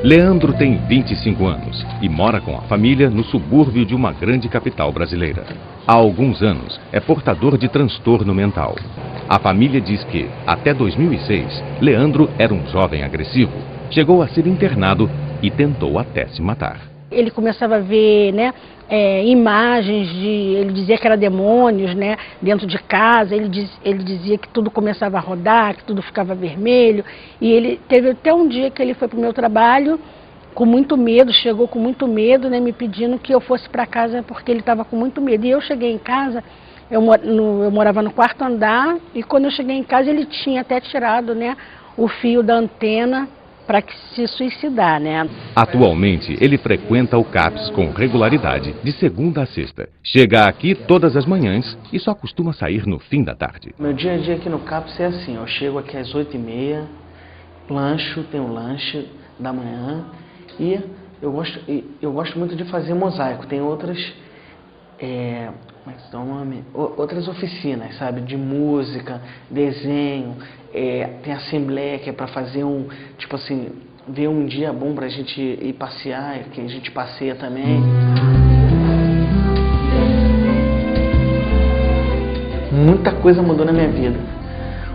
Leandro tem 25 anos e mora com a família no subúrbio de uma grande capital brasileira. Há alguns anos é portador de transtorno mental. A família diz que, até 2006, Leandro era um jovem agressivo. Chegou a ser internado e tentou até se matar. Ele começava a ver, imagens ele dizia que era demônios, dentro de casa. Ele dizia que tudo começava a rodar, que tudo ficava vermelho. E ele teve até um dia que ele foi para o meu trabalho com muito medo, chegou com muito medo, me pedindo que eu fosse para casa porque ele estava com muito medo. E eu cheguei em casa, eu morava no quarto andar, e quando eu cheguei em casa ele tinha até tirado, o fio da antena para se suicidar, Atualmente, ele frequenta o CAPS com regularidade, de segunda a sexta. Chega aqui todas as manhãs e só costuma sair no fim da tarde. Meu dia a dia aqui no CAPS é assim, eu chego aqui às 8h30, tenho um lanche da manhã, e eu gosto muito de fazer mosaico. Tem outras, como é que se dá o nome? Outras oficinas, sabe, de música, desenho. Tem assembleia que é para fazer ver um dia bom pra gente ir passear, que a gente passeia também. Muita coisa mudou na minha vida.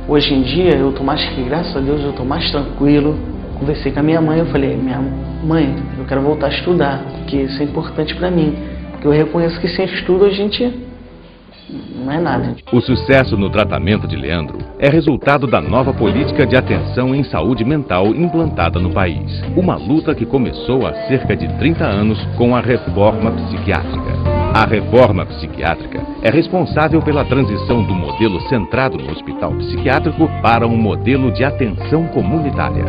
Hoje em dia eu tô graças a Deus eu tô mais tranquilo. Conversei com a minha mãe, eu falei, minha mãe, eu quero voltar a estudar, porque isso é importante pra mim. Porque eu reconheço que sem estudo a gente não é nada. O sucesso no tratamento de Leandro é resultado da nova política de atenção em saúde mental implantada no país. Uma luta que começou há cerca de 30 anos com a reforma psiquiátrica. A reforma psiquiátrica é responsável pela transição do modelo centrado no hospital psiquiátrico para um modelo de atenção comunitária.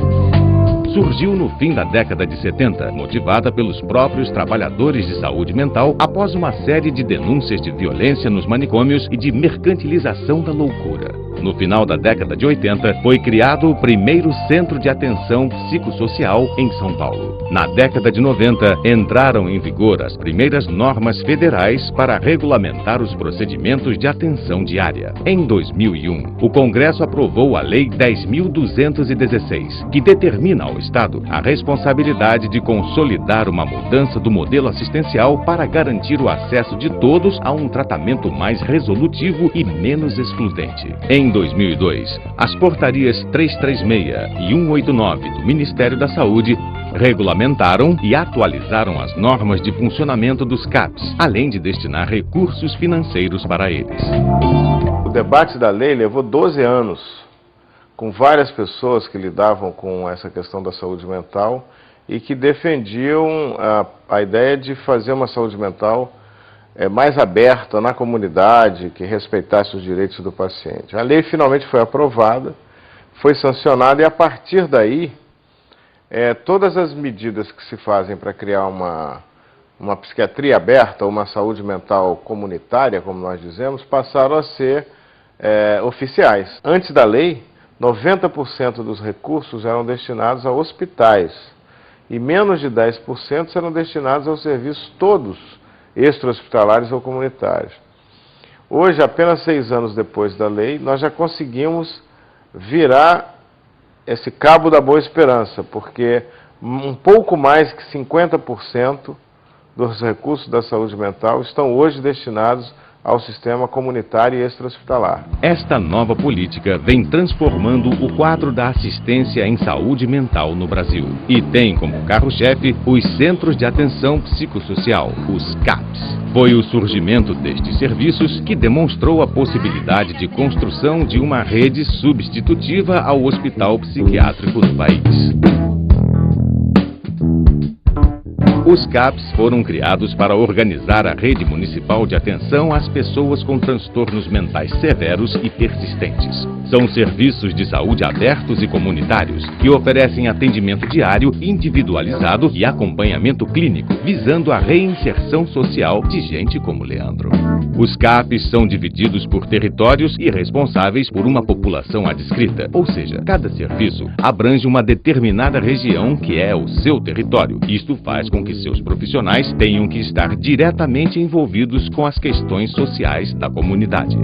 Surgiu no fim da década de 70, motivada pelos próprios trabalhadores de saúde mental após uma série de denúncias de violência nos manicômios e de mercantilização da loucura. No final da década de 80, foi criado o primeiro centro de atenção psicossocial em São Paulo. Na década de 90, entraram em vigor as primeiras normas federais para regulamentar os procedimentos de atenção diária. Em 2001, o Congresso aprovou a Lei 10.216, que determina ao Estado a responsabilidade de consolidar uma mudança do modelo assistencial para garantir o acesso de todos a um tratamento mais resolutivo e menos excludente. Em 2002, as portarias 336 e 189 do Ministério da Saúde regulamentaram e atualizaram as normas de funcionamento dos CAPs, além de destinar recursos financeiros para eles. O debate da lei levou 12 anos, com várias pessoas que lidavam com essa questão da saúde mental e que defendiam a ideia de fazer uma saúde mental mais aberta na comunidade, que respeitasse os direitos do paciente. A lei finalmente foi aprovada, foi sancionada e a partir daí, todas as medidas que se fazem para criar uma psiquiatria aberta, uma saúde mental comunitária, como nós dizemos, passaram a ser oficiais. Antes da lei, 90% dos recursos eram destinados a hospitais e menos de 10% eram destinados aos serviços todos extra-hospitalares ou comunitários. Hoje, apenas 6 anos depois da lei, nós já conseguimos virar esse cabo da boa esperança, porque um pouco mais que 50% dos recursos da saúde mental estão hoje destinados ao sistema comunitário e extra-hospitalar. Esta nova política vem transformando o quadro da assistência em saúde mental no Brasil e tem como carro-chefe os Centros de Atenção Psicossocial, os CAPs. Foi o surgimento destes serviços que demonstrou a possibilidade de construção de uma rede substitutiva ao hospital psiquiátrico no país. Os CAPs foram criados para organizar a rede municipal de atenção às pessoas com transtornos mentais severos e persistentes. São serviços de saúde abertos e comunitários que oferecem atendimento diário, individualizado e acompanhamento clínico, visando a reinserção social de gente como Leandro. Os CAPs são divididos por territórios e responsáveis por uma população adscrita, ou seja, cada serviço abrange uma determinada região que é o seu território. Isto faz com que seus profissionais tenham que estar diretamente envolvidos com as questões sociais da comunidade.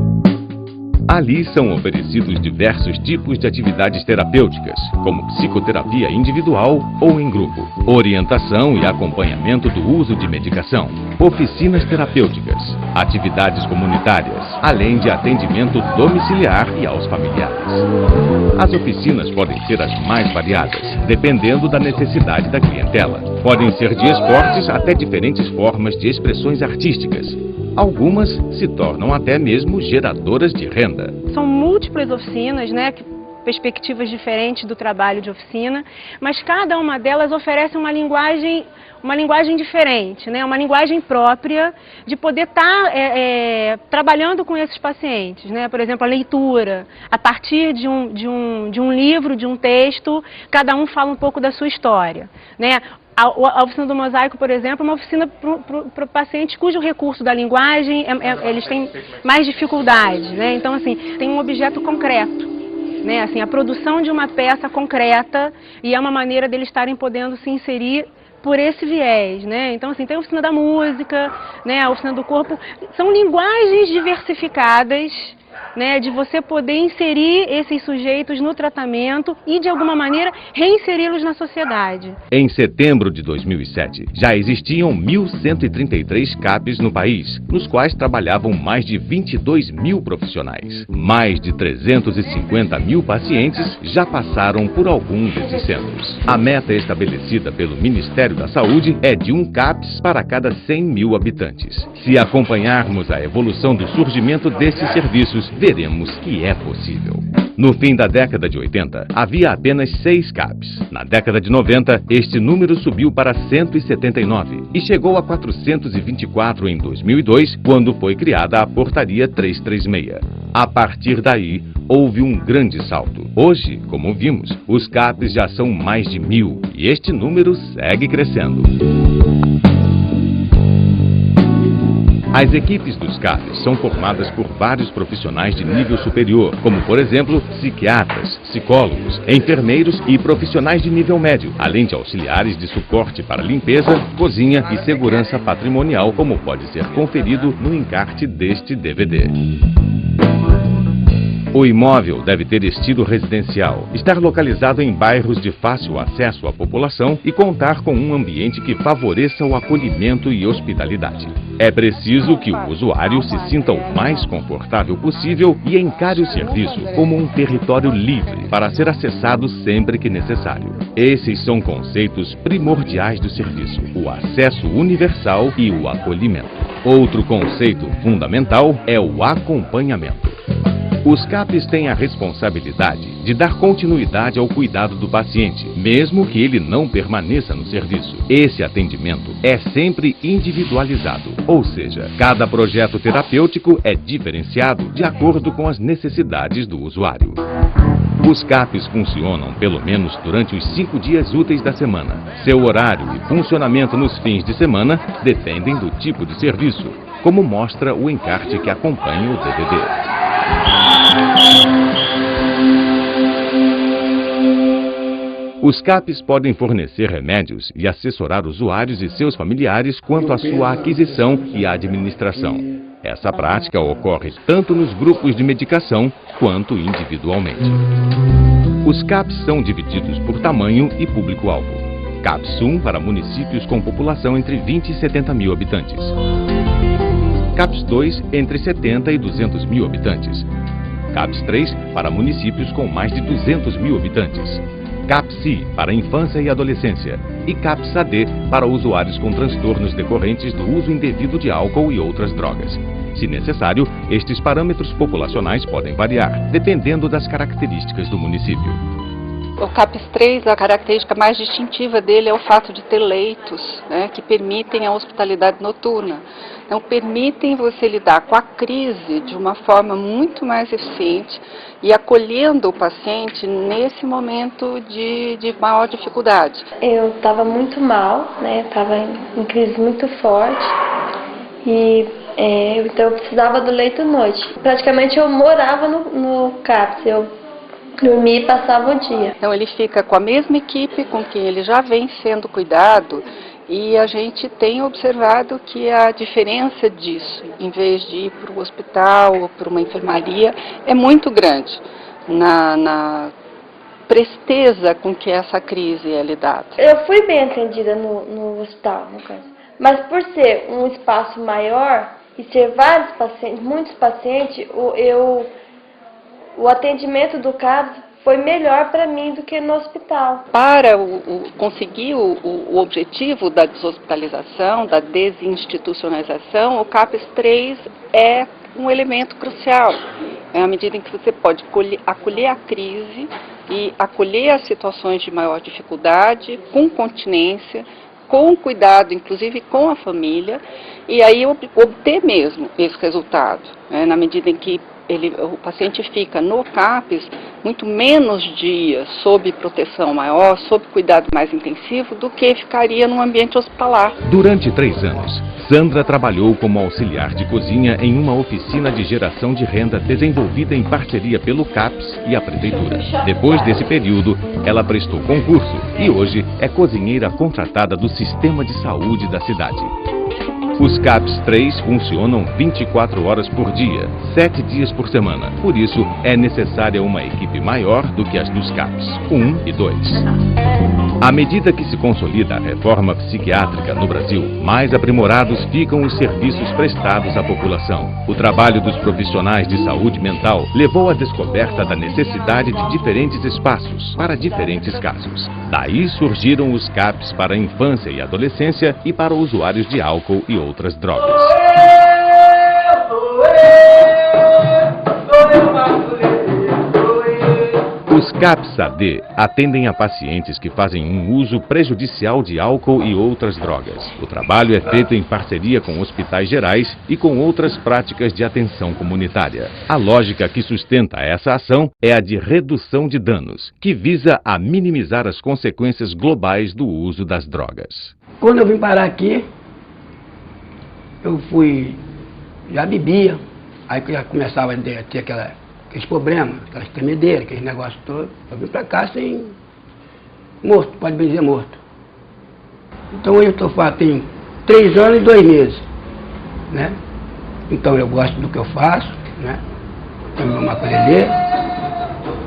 Ali são oferecidos diversos tipos de atividades terapêuticas, como psicoterapia individual ou em grupo, orientação e acompanhamento do uso de medicação, oficinas terapêuticas, atividades comunitárias, além de atendimento domiciliar e aos familiares. As oficinas podem ser as mais variadas, dependendo da necessidade da clientela. Podem ser de esportes até diferentes formas de expressões artísticas. Algumas se tornam até mesmo geradoras de renda. São múltiplas oficinas, perspectivas diferentes do trabalho de oficina, mas cada uma delas oferece uma linguagem diferente, uma linguagem própria de poder estar trabalhando com esses pacientes. Por exemplo, a leitura, a partir de um livro, de um texto, cada um fala um pouco da sua história. A oficina do mosaico, por exemplo, é uma oficina para pacientes cujo recurso da linguagem, eles têm mais dificuldades. Então, assim, tem um objeto concreto. A produção de uma peça concreta, e é uma maneira deles estarem podendo se inserir por esse viés. Então, assim, tem a oficina da música, a oficina do corpo. São linguagens diversificadas, de você poder inserir esses sujeitos no tratamento e, de alguma maneira, reinseri-los na sociedade. Em setembro de 2007, já existiam 1.133 CAPs no país, nos quais trabalhavam mais de 22 mil profissionais. Mais de 350 mil pacientes já passaram por algum desses centros. A meta estabelecida pelo Ministério da Saúde é de um CAPs para cada 100 mil habitantes. Se acompanharmos a evolução do surgimento desses serviços, veremos que é possível. No fim da década de 80, havia apenas 6 CAPs. Na década de 90, este número subiu para 179 e chegou a 424 em 2002, quando foi criada a Portaria 336. A partir daí, houve um grande salto. Hoje, como vimos, os CAPs já são mais de 1.000 e este número segue crescendo. As equipes dos CAPs são formadas por vários profissionais de nível superior, como, por exemplo, psiquiatras, psicólogos, enfermeiros e profissionais de nível médio, além de auxiliares de suporte para limpeza, cozinha e segurança patrimonial, como pode ser conferido no encarte deste DVD. O imóvel deve ter estilo residencial, estar localizado em bairros de fácil acesso à população e contar com um ambiente que favoreça o acolhimento e hospitalidade. É preciso que o usuário se sinta o mais confortável possível e encare o serviço como um território livre para ser acessado sempre que necessário. Esses são conceitos primordiais do serviço: o acesso universal e o acolhimento. Outro conceito fundamental é o acompanhamento. Os CAPs têm a responsabilidade de dar continuidade ao cuidado do paciente, mesmo que ele não permaneça no serviço. Esse atendimento é sempre individualizado, ou seja, cada projeto terapêutico é diferenciado de acordo com as necessidades do usuário. Os CAPs funcionam pelo menos durante os 5 dias úteis da semana. Seu horário e funcionamento nos fins de semana dependem do tipo de serviço, como mostra o encarte que acompanha o DVD. Os CAPs podem fornecer remédios e assessorar usuários e seus familiares quanto à sua aquisição e administração. Essa prática ocorre tanto nos grupos de medicação quanto individualmente. Os CAPs são divididos por tamanho e público-alvo. CAPs 1 para municípios com população entre 20 e 70 mil habitantes. CAPs 2 entre 70 e 200 mil habitantes. CAPs 3 para municípios com mais de 200 mil habitantes. CAPS-I para infância e adolescência e CAPS-AD para usuários com transtornos decorrentes do uso indevido de álcool e outras drogas. Se necessário, estes parâmetros populacionais podem variar, dependendo das características do município. O CAPS 3, a característica mais distintiva dele é o fato de ter leitos, né, que permitem a hospitalidade noturna. Então, permitem você lidar com a crise de uma forma muito mais eficiente e acolhendo o paciente nesse momento de maior dificuldade. Eu estava muito mal, né, estava em crise muito forte e então eu precisava do leito à noite. Praticamente eu morava no CAPS, eu dormia e passava o dia. Então ele fica com a mesma equipe com que ele já vem sendo cuidado e a gente tem observado que a diferença disso, em vez de ir para o hospital ou para uma enfermaria, é muito grande na presteza com que essa crise é lidada. Eu fui bem atendida no hospital, no caso, mas por ser um espaço maior e ser vários pacientes, muitos pacientes, o atendimento do CAPS foi melhor para mim do que no hospital. Para conseguir o objetivo da deshospitalização, da desinstitucionalização, o CAPS 3 é um elemento crucial. É à medida em que você pode acolher a crise e acolher as situações de maior dificuldade, com continência, com cuidado, inclusive com a família, e aí obter mesmo esse resultado, né, na medida em que o paciente fica no CAPS muito menos dias sob proteção maior, sob cuidado mais intensivo, do que ficaria num ambiente hospitalar. Durante 3 anos, Sandra trabalhou como auxiliar de cozinha em uma oficina de geração de renda desenvolvida em parceria pelo CAPS e a Prefeitura. Depois desse período, ela prestou concurso e hoje é cozinheira contratada do Sistema de Saúde da cidade. Os CAPS 3 funcionam 24 horas por dia, 7 dias por semana. Por isso, é necessária uma equipe maior do que as dos CAPS 1 e 2. À medida que se consolida a reforma psiquiátrica no Brasil, mais aprimorados ficam os serviços prestados à população. O trabalho dos profissionais de saúde mental levou à descoberta da necessidade de diferentes espaços para diferentes casos. Daí surgiram os CAPS para a infância e adolescência e para usuários de álcool e outras drogas. Os CAPS-AD atendem a pacientes que fazem um uso prejudicial de álcool e outras drogas. O trabalho é feito em parceria com hospitais gerais e com outras práticas de atenção comunitária. A lógica que sustenta essa ação é a de redução de danos, que visa a minimizar as consequências globais do uso das drogas. Quando eu vim parar aqui, eu já bebia, aí que já começava a ter aqueles problemas, aquelas tremedeiras, aqueles negócios todos. Eu vim pra cá sem morto, pode bem dizer morto. Então hoje eu tenho 3 anos e 2 meses, né? Então eu gosto do que eu faço, né? Tenho meu maculelê,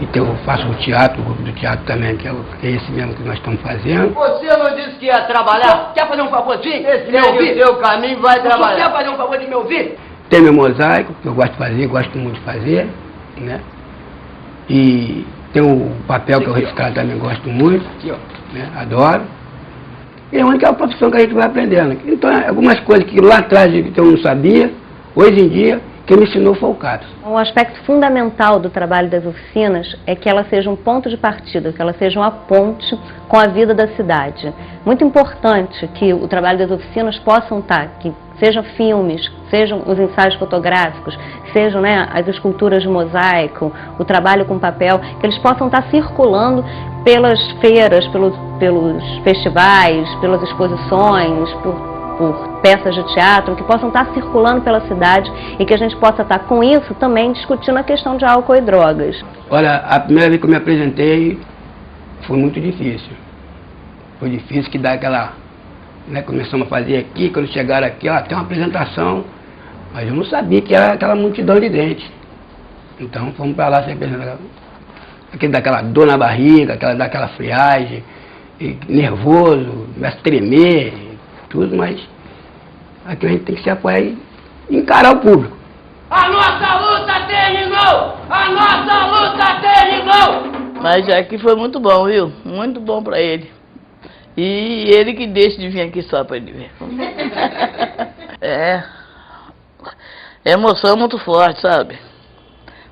então eu faço o teatro, o grupo do teatro também, que é esse mesmo que nós estamos fazendo. Você não disse que ia trabalhar? Quer fazer um favorzinho? Esse me ouvir? Seu caminho vai trabalhar. Você quer fazer um favor de me ouvir? Tem meu mosaico, que eu gosto de fazer, gosto muito de fazer, né? E tem o papel que eu riscado também gosto muito, né? Adoro. E é a única profissão que a gente vai aprendendo. Então, algumas coisas que lá atrás eu não sabia, hoje em dia, quem me ensinou foi o CAPS. Um aspecto fundamental do trabalho das oficinas é que ela seja um ponto de partida, que ela seja uma ponte com a vida da cidade. Muito importante que o trabalho das oficinas possam estar, que sejam filmes, sejam os ensaios fotográficos, sejam, né, as esculturas de mosaico, o trabalho com papel, que eles possam estar circulando pelas feiras, pelos festivais, pelas exposições, por peças de teatro, que possam estar circulando pela cidade e que a gente possa estar com isso também discutindo a questão de álcool e drogas. Olha, a primeira vez que eu me apresentei foi muito difícil. Foi difícil que dá aquela, né, começamos a fazer aqui, quando chegaram aqui, ó, tem uma apresentação, mas eu não sabia que era aquela multidão de gente. Então fomos para lá se apresentar. Aquele daquela dor na barriga, daquela friagem, nervoso, começa a tremer, tudo, mas aqui a gente tem que se apoiar e encarar o público. A nossa luta terminou! A nossa luta terminou! Mas aqui foi muito bom, viu? Muito bom pra ele. E ele que deixa de vir aqui só pra ele ver. É emoção muito forte, sabe?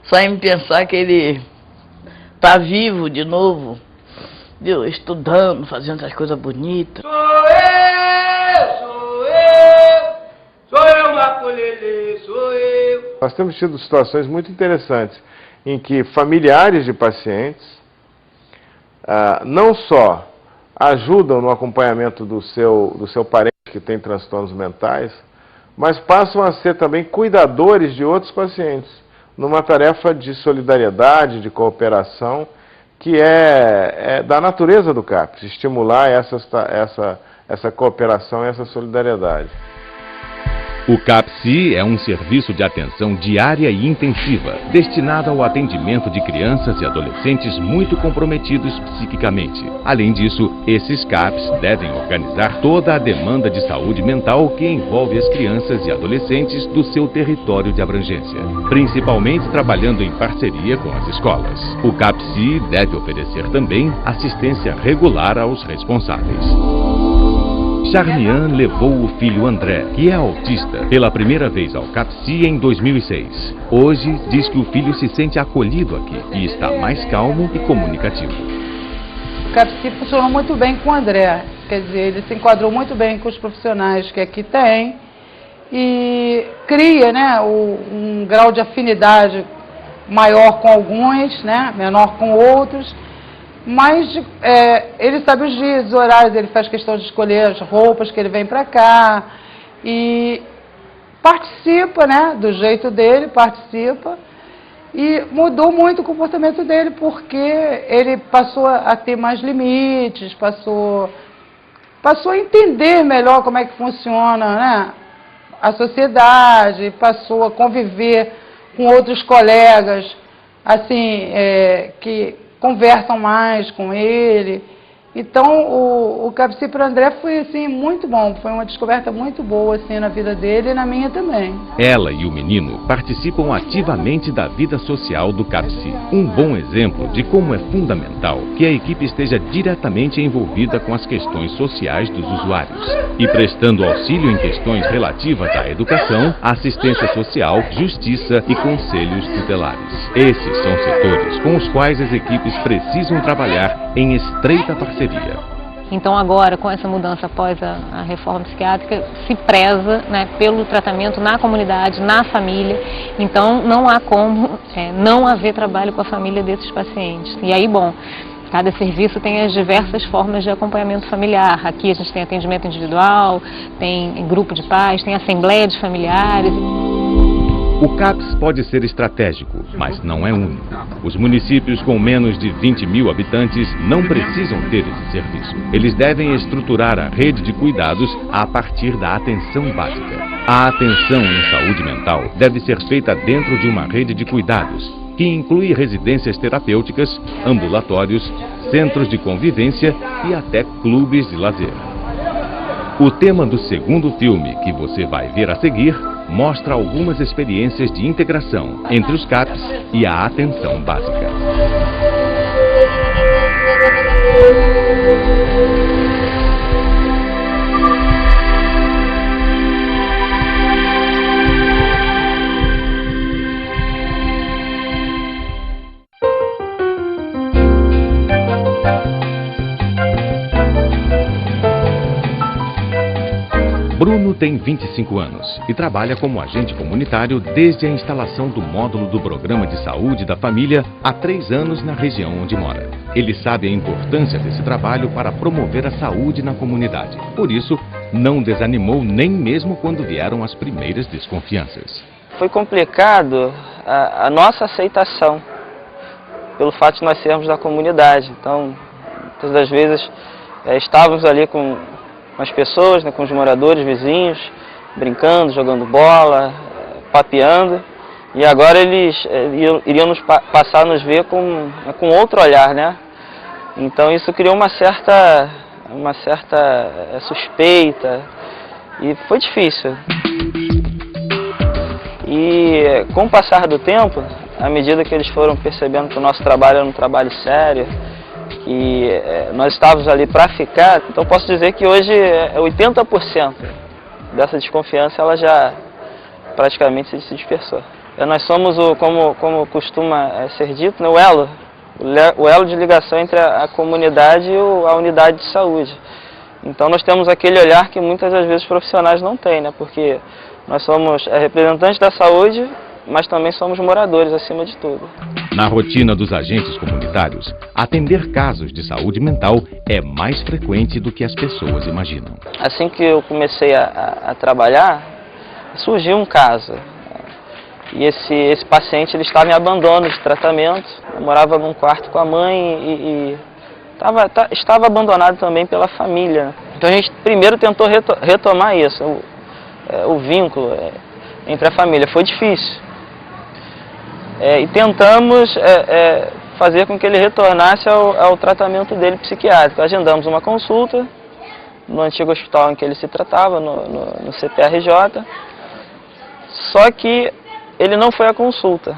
Só em pensar que ele tá vivo de novo, viu, estudando, fazendo essas coisas bonitas. Sou eu, Maculele, sou eu. Nós temos tido situações muito interessantes em que familiares de pacientes não só ajudam no acompanhamento do seu parente que tem transtornos mentais, mas passam a ser também cuidadores de outros pacientes, numa tarefa de solidariedade, de cooperação, que é da natureza do CAPS, estimular essa cooperação e essa solidariedade. O CAPSI é um serviço de atenção diária e intensiva, destinado ao atendimento de crianças e adolescentes muito comprometidos psiquicamente. Além disso, esses CAPs devem organizar toda a demanda de saúde mental que envolve as crianças e adolescentes do seu território de abrangência, principalmente trabalhando em parceria com as escolas. O CAPSI deve oferecer também assistência regular aos responsáveis. Charmian levou o filho André, que é autista, pela primeira vez ao CAPSI em 2006. Hoje, diz que o filho se sente acolhido aqui e está mais calmo e comunicativo. O CAPSI funcionou muito bem com o André, quer dizer, ele se enquadrou muito bem com os profissionais que aqui tem e cria, né, um grau de afinidade maior com alguns, né, menor com outros. Mas ele sabe os dias, os horários, ele faz questão de escolher as roupas que ele vem para cá e participa, né, do jeito dele, participa e mudou muito o comportamento dele porque ele passou a ter mais limites, passou a entender melhor como é que funciona, né, a sociedade, passou a conviver com outros colegas, assim, que conversam mais com ele. Então, o CAPSI para o André foi, assim, muito bom. Foi uma descoberta muito boa, assim, na vida dele e na minha também. Ela e o menino participam ativamente da vida social do CAPSI. Um bom exemplo de como é fundamental que a equipe esteja diretamente envolvida com as questões sociais dos usuários e prestando auxílio em questões relativas à educação, assistência social, justiça e conselhos tutelares. Esses são setores com os quais as equipes precisam trabalhar em estreita parceria. Então agora, com essa mudança após a reforma psiquiátrica, se preza, né, pelo tratamento na comunidade, na família. Então não há como não haver trabalho com a família desses pacientes. E aí, bom, cada serviço tem as diversas formas de acompanhamento familiar. Aqui a gente tem atendimento individual, tem grupo de pais, tem assembleia de familiares. O CAPS pode ser estratégico, mas não é único. Os municípios com menos de 20 mil habitantes não precisam ter esse serviço. Eles devem estruturar a rede de cuidados a partir da atenção básica. A atenção em saúde mental deve ser feita dentro de uma rede de cuidados, que inclui residências terapêuticas, ambulatórios, centros de convivência e até clubes de lazer. O tema do segundo filme que você vai ver a seguir mostra algumas experiências de integração entre os CAPs e a atenção básica. Bruno tem 25 anos e trabalha como agente comunitário desde a instalação do módulo do Programa de Saúde da Família há 3 anos na região onde mora. Ele sabe a importância desse trabalho para promover a saúde na comunidade. Por isso, não desanimou nem mesmo quando vieram as primeiras desconfianças. Foi complicado a nossa aceitação, pelo fato de nós sermos da comunidade. Então, muitas das vezes, estávamos ali com as pessoas, né, com os moradores, vizinhos, brincando, jogando bola, papeando, e agora eles iriam passar a nos ver com outro olhar, né? Então isso criou uma certa suspeita e foi difícil. E com o passar do tempo, à medida que eles foram percebendo que o nosso trabalho era um trabalho sério, e nós estávamos ali para ficar, então posso dizer que hoje 80% dessa desconfiança ela já praticamente se dispersou. Nós somos, como costuma ser dito, né, o o elo de ligação entre a comunidade e a unidade de saúde. Então nós temos aquele olhar que muitas das vezes os profissionais não têm, né? Porque nós somos representantes da saúde, mas também somos moradores acima de tudo. Na rotina dos agentes comunitários, atender casos de saúde mental é mais frequente do que as pessoas imaginam. Assim que eu comecei a trabalhar, surgiu um caso. E esse paciente ele estava em abandono de tratamento, eu morava num quarto com a mãe e estava abandonado também pela família. Então a gente primeiro tentou retomar isso, o vínculo entre a família. Foi difícil. E tentamos fazer com que ele retornasse ao tratamento dele psiquiátrico. Agendamos uma consulta no antigo hospital em que ele se tratava, no CPRJ, só que ele não foi à consulta.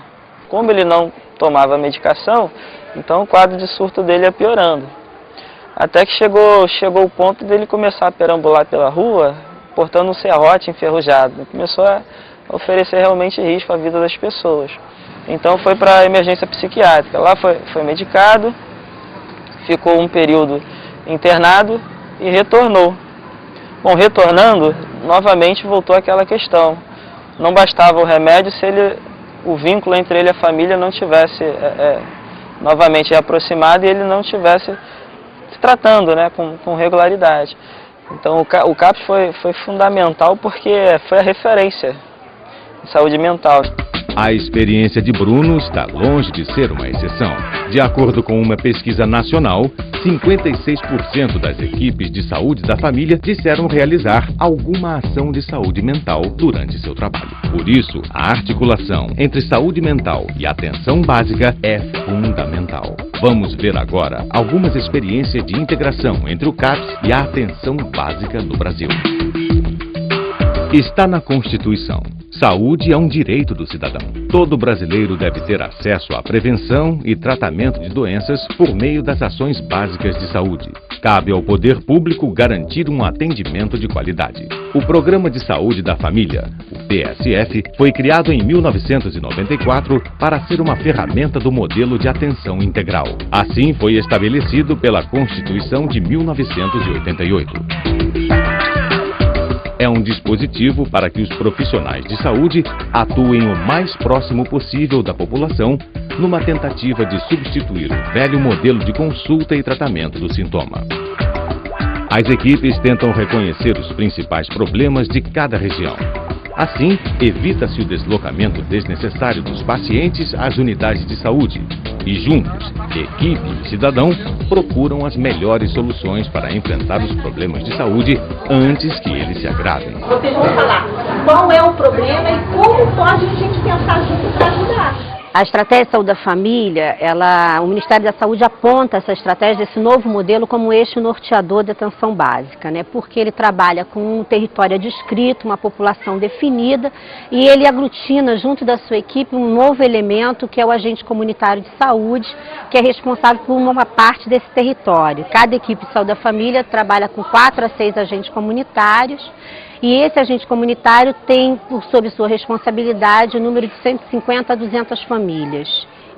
Como ele não tomava medicação, então o quadro de surto dele ia piorando. Até que chegou o ponto dele começar a perambular pela rua, portando um serrote enferrujado. Começou a oferecer realmente risco à vida das pessoas. Então foi para a emergência psiquiátrica. Lá foi medicado, ficou um período internado e retornou. Bom, retornando, novamente voltou aquela questão. Não bastava o remédio se o vínculo entre ele e a família não tivesse novamente aproximado e ele não tivesse se tratando, né, com regularidade. Então o CAPS foi fundamental porque foi a referência em saúde mental. A experiência de Bruno está longe de ser uma exceção. De acordo com uma pesquisa nacional, 56% das equipes de saúde da família disseram realizar alguma ação de saúde mental durante seu trabalho. Por isso, a articulação entre saúde mental e atenção básica é fundamental. Vamos ver agora algumas experiências de integração entre o CAPS e a atenção básica no Brasil. Está na Constituição. Saúde é um direito do cidadão. Todo brasileiro deve ter acesso à prevenção e tratamento de doenças por meio das ações básicas de saúde. Cabe ao poder público garantir um atendimento de qualidade. O Programa de Saúde da Família, o PSF, foi criado em 1994 para ser uma ferramenta do modelo de atenção integral. Assim foi estabelecido pela Constituição de 1988. É um dispositivo para que os profissionais de saúde atuem o mais próximo possível da população numa tentativa de substituir o velho modelo de consulta e tratamento do sintoma. As equipes tentam reconhecer os principais problemas de cada região. Assim, evita-se o deslocamento desnecessário dos pacientes às unidades de saúde e juntos, equipe e cidadão procuram as melhores soluções para enfrentar os problemas de saúde antes que eles se agravem. Vocês vão falar qual é o problema e como pode a gente pensar junto para ajudar. A estratégia de saúde da família, o Ministério da Saúde aponta essa estratégia, esse novo modelo, como eixo norteador da atenção básica, né? Porque ele trabalha com um território adscrito, uma população definida, e ele aglutina junto da sua equipe um novo elemento, que é o agente comunitário de saúde, que é responsável por uma parte desse território. Cada equipe de saúde da família trabalha com 4 a 6 agentes comunitários, e esse agente comunitário tem, sob sua responsabilidade, o número de 150 a 200 famílias.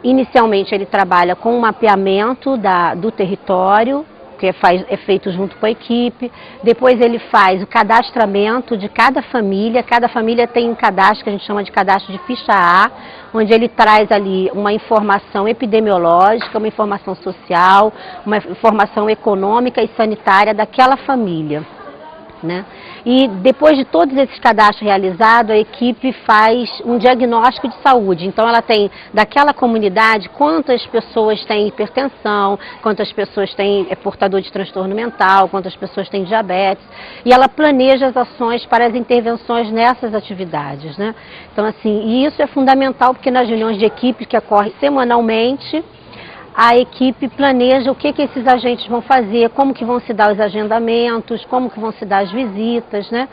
Inicialmente ele trabalha com um mapeamento do território, que é feito junto com a equipe. Depois ele faz o cadastramento de cada família tem um cadastro que a gente chama de cadastro de ficha A, onde ele traz ali uma informação epidemiológica, uma informação social, uma informação econômica e sanitária daquela família, né? E depois de todos esses cadastros realizados, a equipe faz um diagnóstico de saúde. Então ela tem, daquela comunidade, quantas pessoas têm hipertensão, quantas pessoas têm portador de transtorno mental, quantas pessoas têm diabetes. E ela planeja as ações para as intervenções nessas atividades, né? Então assim, e isso é fundamental porque nas reuniões de equipe que ocorrem semanalmente, a equipe planeja o que esses agentes vão fazer, como que vão se dar os agendamentos, como que vão se dar as visitas, né?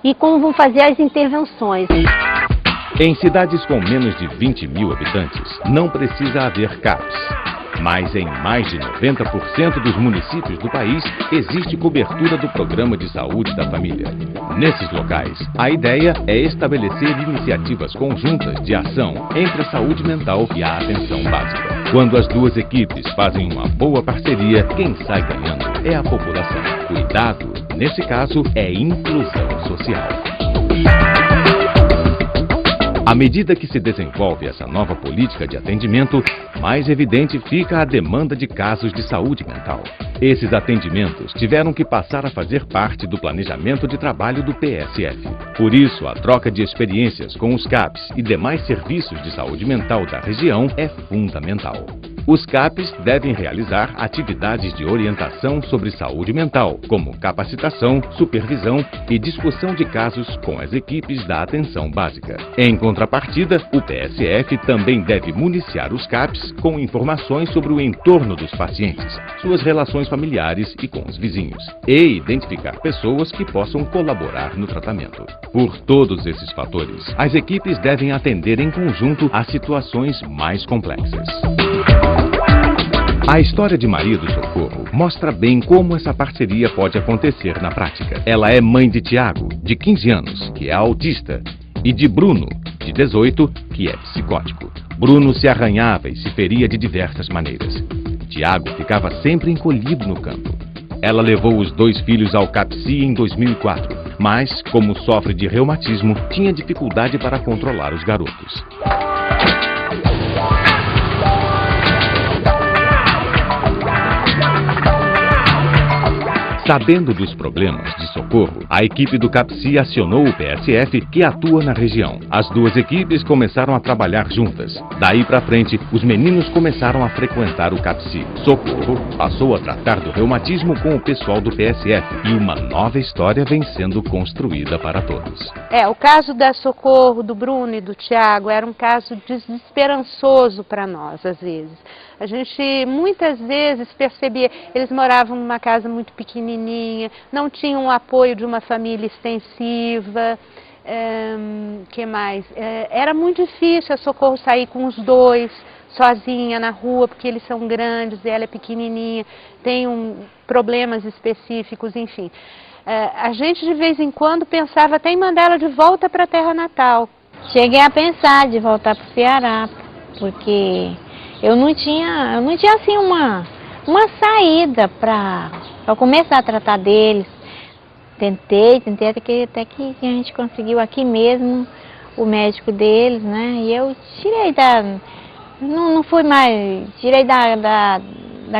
E como vão fazer as intervenções. Em cidades com menos de 20 mil habitantes, não precisa haver CAPS. Mas em mais de 90% dos municípios do país, existe cobertura do Programa de Saúde da Família. Nesses locais, a ideia é estabelecer iniciativas conjuntas de ação entre a saúde mental e a atenção básica. Quando as duas equipes fazem uma boa parceria, quem sai ganhando é a população. Cuidado, nesse caso, é inclusão social. À medida que se desenvolve essa nova política de atendimento, mais evidente fica a demanda de casos de saúde mental. Esses atendimentos tiveram que passar a fazer parte do planejamento de trabalho do PSF. Por isso, a troca de experiências com os CAPs e demais serviços de saúde mental da região é fundamental. Os CAPs devem realizar atividades de orientação sobre saúde mental, como capacitação, supervisão e discussão de casos com as equipes da atenção básica. Em contrapartida, o PSF também deve municiar os CAPs com informações sobre o entorno dos pacientes, suas relações familiares e com os vizinhos, e identificar pessoas que possam colaborar no tratamento. Por todos esses fatores, as equipes devem atender em conjunto às situações mais complexas. A história de Maria do Socorro mostra bem como essa parceria pode acontecer na prática. Ela é mãe de Tiago, de 15 anos, que é autista, e de Bruno, de 18, que é psicótico. Bruno se arranhava e se feria de diversas maneiras. Tiago ficava sempre encolhido no canto. Ela levou os dois filhos ao CAPSI em 2004, mas, como sofre de reumatismo, tinha dificuldade para controlar os garotos. Sabendo dos problemas de Socorro, a equipe do CAPSI acionou o PSF, que atua na região. As duas equipes começaram a trabalhar juntas. Daí para frente, os meninos começaram a frequentar o CAPSI. Socorro passou a tratar do reumatismo com o pessoal do PSF e uma nova história vem sendo construída para todos. O caso da Socorro, do Bruno e do Tiago era um caso desesperançoso para nós, às vezes. A gente muitas vezes percebia, eles moravam numa casa muito pequenininha, não tinham o apoio de uma família extensiva, que mais? Era muito difícil a Socorro sair com os dois, sozinha na rua, porque eles são grandes e ela é pequenininha, tem problemas específicos, enfim. A gente de vez em quando pensava até em mandar ela de volta para a terra natal. Cheguei a pensar de voltar para o Ceará, porque eu não tinha assim uma saída para começar a tratar deles. Tentei até que a gente conseguiu aqui mesmo o médico deles, né? E eu tirei não fui mais, tirei da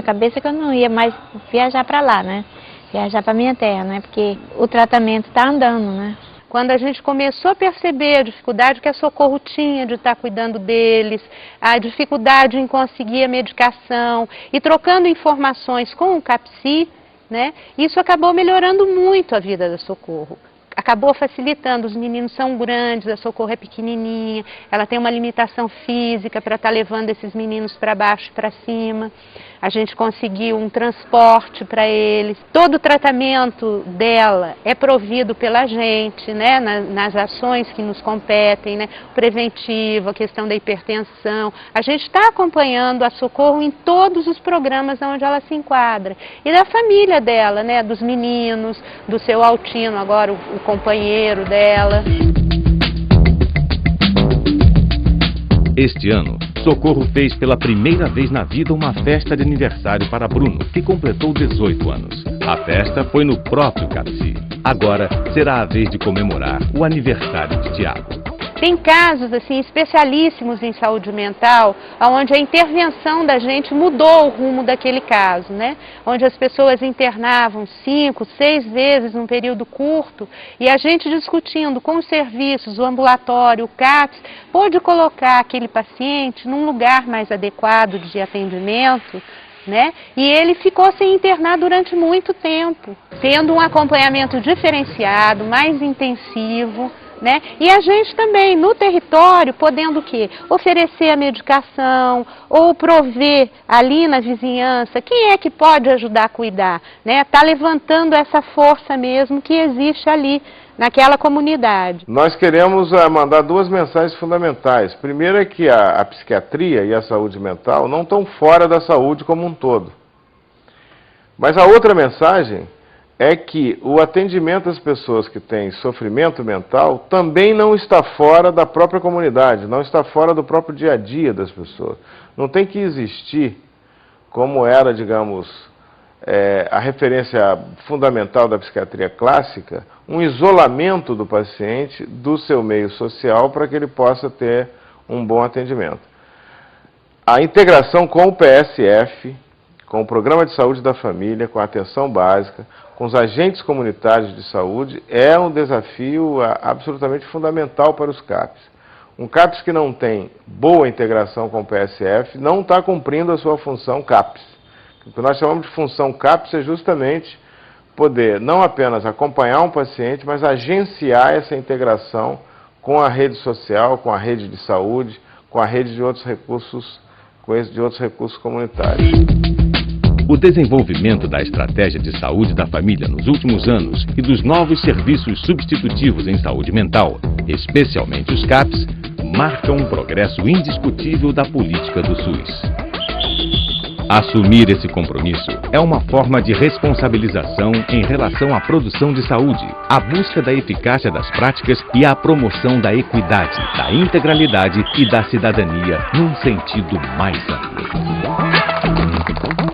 cabeça que eu não ia mais viajar para lá, né? Viajar para minha terra, né? Porque o tratamento está andando, né? Quando a gente começou a perceber a dificuldade que a Socorro tinha de estar cuidando deles, a dificuldade em conseguir a medicação e trocando informações com o CAPSI, né, isso acabou melhorando muito a vida da Socorro. Acabou facilitando, os meninos são grandes, a Socorro é pequenininha, ela tem uma limitação física para estar levando esses meninos para baixo e para cima. A gente conseguiu um transporte para eles. Todo o tratamento dela é provido pela gente, né, nas ações que nos competem, né, preventivo, a questão da hipertensão. A gente está acompanhando a Socorro em todos os programas onde ela se enquadra. E da família dela, né, dos meninos, do seu Altino, agora o companheiro dela. Este ano, Socorro fez pela primeira vez na vida uma festa de aniversário para Bruno, que completou 18 anos. A festa foi no próprio CAPSI. Agora será a vez de comemorar o aniversário de Tiago. Tem casos assim especialíssimos em saúde mental, onde a intervenção da gente mudou o rumo daquele caso, né? Onde as pessoas internavam 5, 6 vezes num período curto e a gente discutindo com os serviços, o ambulatório, o CAPS, pôde colocar aquele paciente num lugar mais adequado de atendimento, né? E ele ficou sem internar durante muito tempo, tendo um acompanhamento diferenciado, mais intensivo, né? E a gente também, no território, podendo o quê? Oferecer a medicação ou prover ali na vizinhança, quem é que pode ajudar a cuidar, né? Tá levantando essa força mesmo que existe ali naquela comunidade. Nós queremos mandar duas mensagens fundamentais. Primeiro é que a psiquiatria e a saúde mental não estão fora da saúde como um todo. Mas a outra mensagem é que o atendimento às pessoas que têm sofrimento mental também não está fora da própria comunidade, não está fora do próprio dia a dia das pessoas. Não tem que existir, como era, digamos, a referência fundamental da psiquiatria clássica, um isolamento do paciente do seu meio social para que ele possa ter um bom atendimento. A integração com o PSF, com o Programa de Saúde da Família, com a atenção básica, com os agentes comunitários de saúde, é um desafio absolutamente fundamental para os CAPs. Um CAPs que não tem boa integração com o PSF não está cumprindo a sua função CAPs. O que nós chamamos de função CAPs é justamente poder não apenas acompanhar um paciente, mas agenciar essa integração com a rede social, com a rede de saúde, com a rede de outros recursos, comunitários. O desenvolvimento da estratégia de saúde da família nos últimos anos e dos novos serviços substitutivos em saúde mental, especialmente os CAPs, marcam um progresso indiscutível da política do SUS. Assumir esse compromisso é uma forma de responsabilização em relação à produção de saúde, a busca da eficácia das práticas e a promoção da equidade, da integralidade e da cidadania num sentido mais amplo.